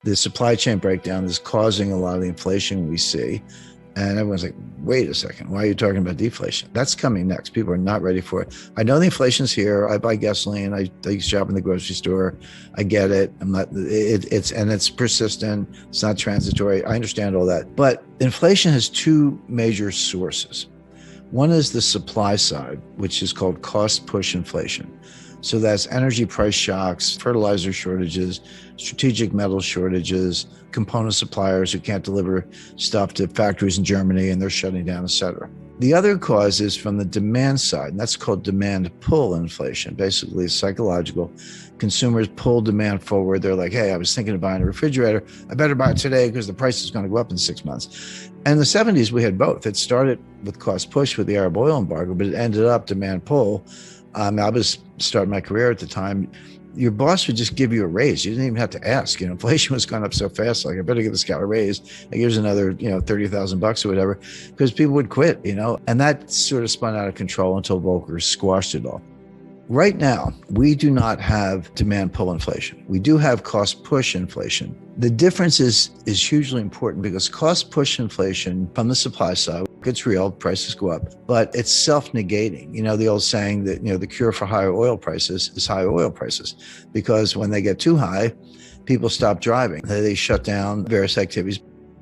The supply chain breakdown is causing a lot of the inflation we see. And everyone's like, wait a second, why are you talking about deflation? That's coming next. People are not ready for it. I know the inflation's here. I buy gasoline. I shop in the grocery store. I get it. It's persistent. It's not transitory. I understand all that. But inflation has two major sources. One is the supply side, which is called cost push inflation. So that's energy price shocks, fertilizer shortages, strategic metal shortages, component suppliers who can't deliver stuff to factories in Germany and they're shutting down, et cetera. The other cause is from the demand side, and that's called demand pull inflation. Basically, it's psychological. Consumers pull demand forward. They're like, hey, I was thinking of buying a refrigerator. I better buy it today because the price is going to go up in 6 months. And in the 70s, we had both. It started with cost push with the Arab oil embargo, but it ended up demand pull. I was starting my career at the time. Your boss would just give you a raise. You didn't even have to ask. Inflation was going up so fast. Like, I better give this guy a raise. Like, here's another, $30,000 or whatever, because people would quit, and that sort of spun out of control until Volcker squashed it all. Right now, we do not have demand pull inflation. We do have cost push inflation. The difference is hugely important because cost push inflation from the supply side, it's real, prices go up, but it's self-negating. The old saying that, the cure for higher oil prices is higher oil prices, because when they get too high, people stop driving. They shut down various activities.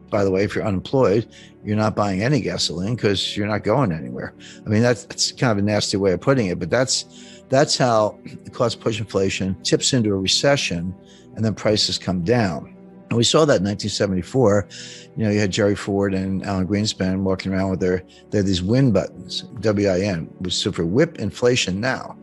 By the way, if you're unemployed, you're not buying any gasoline because you're not going anywhere. I mean, that's kind of a nasty way of putting it, but that's how cost push inflation tips into a recession and then prices come down. And we saw that in 1974. You had Jerry Ford and Alan Greenspan walking around with they had these win buttons, WIN, which stood for whip inflation now,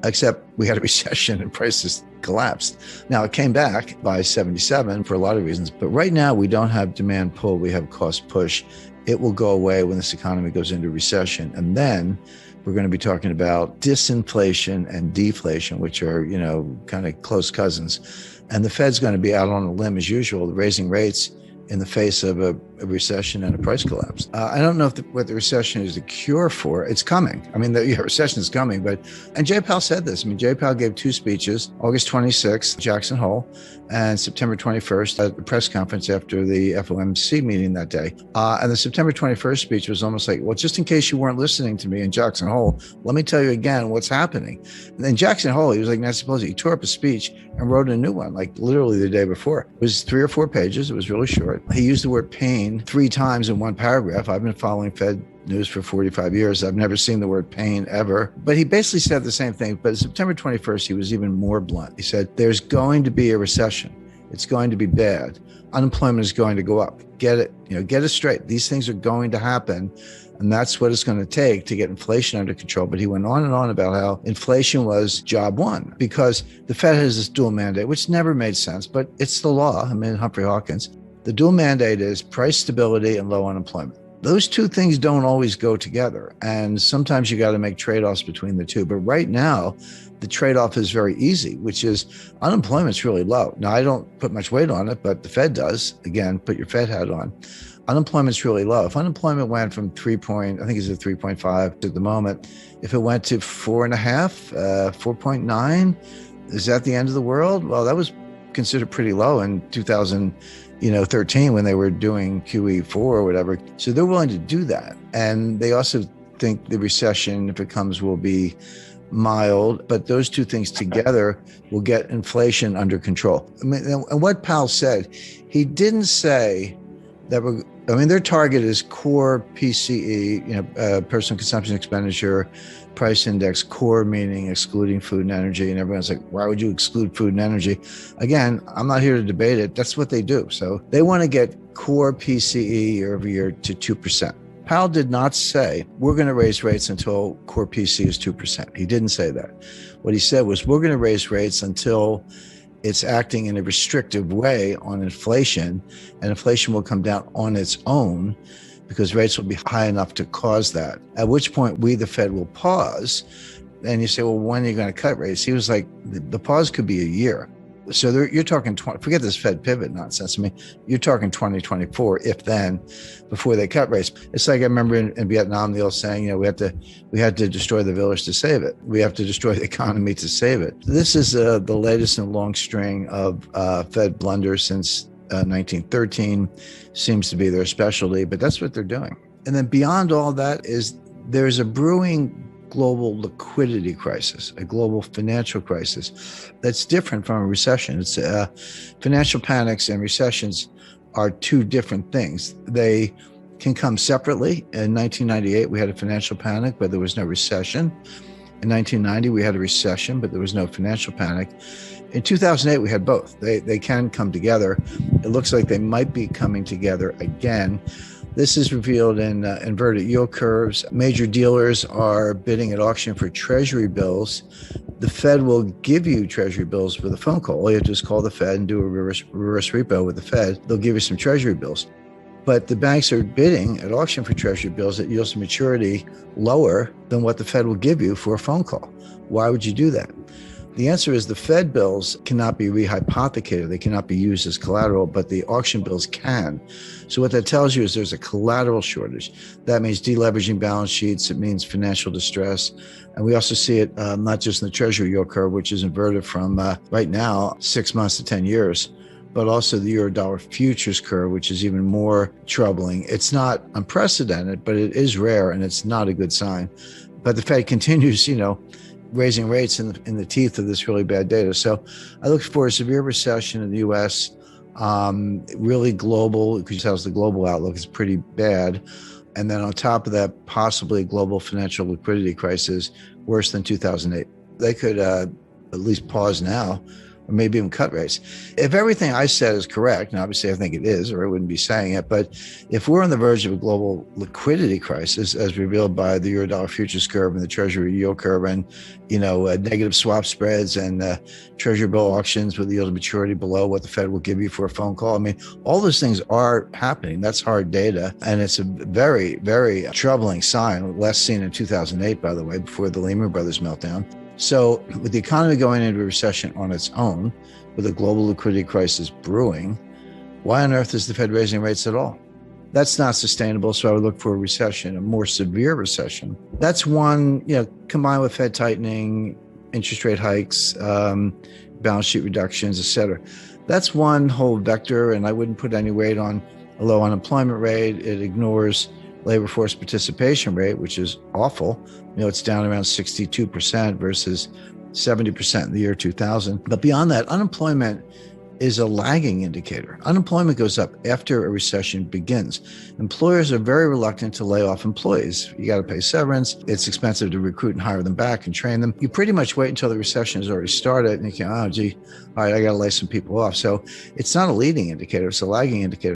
except we had a recession and prices collapsed. Now, it came back by 77 for a lot of reasons, but right now we don't have demand pull, we have cost push. It will go away when this economy goes into recession. And then we're going to be talking about disinflation and deflation, which are, kind of close cousins. And the Fed's going to be out on a limb as usual, raising rates in the face of a recession and a price collapse. I don't know what the recession is a cure for. It's coming. I mean, the recession is coming, and Jay Powell said this. I mean, Jay Powell gave two speeches, August 26th, Jackson Hole, and September 21st at the press conference after the FOMC meeting that day. And the September 21st speech was almost like, well, just in case you weren't listening to me in Jackson Hole, let me tell you again what's happening. And then Jackson Hole, he was like Nancy Pelosi. He tore up a speech and wrote a new one, like literally the day before. It was 3 or 4 pages. It was really short. He used the word pain 3 times in one paragraph. I've been following Fed news for 45 years. I've never seen the word pain ever. But he basically said the same thing. But September 21st, he was even more blunt. He said, there's going to be a recession. It's going to be bad. Unemployment is going to go up. Get it, get it straight. These things are going to happen. And that's what it's going to take to get inflation under control. But he went on and on about how inflation was job one, because the Fed has this dual mandate, which never made sense, but it's the law. I mean, Humphrey Hawkins. The dual mandate is price stability and low unemployment. Those two things don't always go together. And sometimes you got to make trade-offs between the two. But right now, the trade-off is very easy, which is unemployment's really low. Now, I don't put much weight on it, but the Fed does. Again, put your Fed hat on. Unemployment's really low. If unemployment went from 3.5 at the moment, if it went to 4.5, 4.9, is that the end of the world? Well, that was considered pretty low in 2013 when they were doing QE4 or whatever. So they're willing to do that. And they also think the recession, if it comes, will be mild, but those two things together will get inflation under control. I mean, and what Powell said, he didn't say that their target is core PCE, personal consumption expenditure, price index, core meaning excluding food and energy. And everyone's like, why would you exclude food and energy? Again, I'm not here to debate it. That's what they do. So they want to get core PCE year over year to 2%. Powell did not say, we're going to raise rates until core PC is 2%. He didn't say that. What he said was, we're going to raise rates until it's acting in a restrictive way on inflation, and inflation will come down on its own because rates will be high enough to cause that. At which point we, the Fed, will pause. And you say, well, when are you going to cut rates? He was like, the pause could be a year. So you're talking, forget this Fed pivot nonsense. I mean, you're talking 2024, if then, before they cut rates. It's like I remember in Vietnam, the old saying, we had to destroy the village to save it. We have to destroy the economy to save it. This is the latest in a long string of Fed blunders since 1913 seems to be their specialty, but that's what they're doing. And then beyond all that is there's a brewing global liquidity crisis, a global financial crisis that's different from a recession. It's financial panics and recessions are two different things. They can come separately. In 1998, we had a financial panic, but there was no recession. In 1990, we had a recession, but there was no financial panic. In 2008, we had both. They can come together. It looks like they might be coming together again. This is revealed in inverted yield curves. Major dealers are bidding at auction for treasury bills. The Fed will give you treasury bills with a phone call. All you have to do is call the Fed and do a reverse repo with the Fed. They'll give you some treasury bills. But the banks are bidding at auction for treasury bills that yields to maturity lower than what the Fed will give you for a phone call. Why would you do that? The answer is the Fed bills cannot be rehypothecated. They cannot be used as collateral, but the auction bills can. So what that tells you is there's a collateral shortage. That means deleveraging balance sheets. It means financial distress. And we also see it not just in the treasury yield curve, which is inverted from right now 6 months to 10 years, but also the euro-dollar futures curve, which is even more troubling. It's not unprecedented, but it is rare, and it's not a good sign. But the Fed continues, raising rates in the teeth of this really bad data. So I look for a severe recession in the U.S., really global, because tells the global outlook is pretty bad. And then on top of that, possibly a global financial liquidity crisis worse than 2008. They could at least pause now, or maybe even cut rates. If everything I said is correct, and obviously I think it is, or I wouldn't be saying it, but if we're on the verge of a global liquidity crisis, as revealed by the euro-dollar futures curve and the treasury yield curve, and negative swap spreads and treasury bill auctions with the yield to maturity below what the Fed will give you for a phone call, all those things are happening. That's hard data, and it's a very, very troubling sign, last seen in 2008, by the way, before the Lehman Brothers meltdown. So with the economy going into a recession on its own, with a global liquidity crisis brewing, why on earth is the Fed raising rates at all? That's not sustainable. So I would look for a recession, a more severe recession. That's one, combined with Fed tightening, interest rate hikes, balance sheet reductions, et cetera. That's one whole vector, and I wouldn't put any weight on a low unemployment rate. It ignores labor force participation rate, which is awful. It's down around 62% versus 70% in the year 2000. But beyond that, unemployment is a lagging indicator. Unemployment goes up after a recession begins. Employers are very reluctant to lay off employees. You got to pay severance. It's expensive to recruit and hire them back and train them. You pretty much wait until the recession has already started and you can, all right, I got to lay some people off. So it's not a leading indicator. It's a lagging indicator.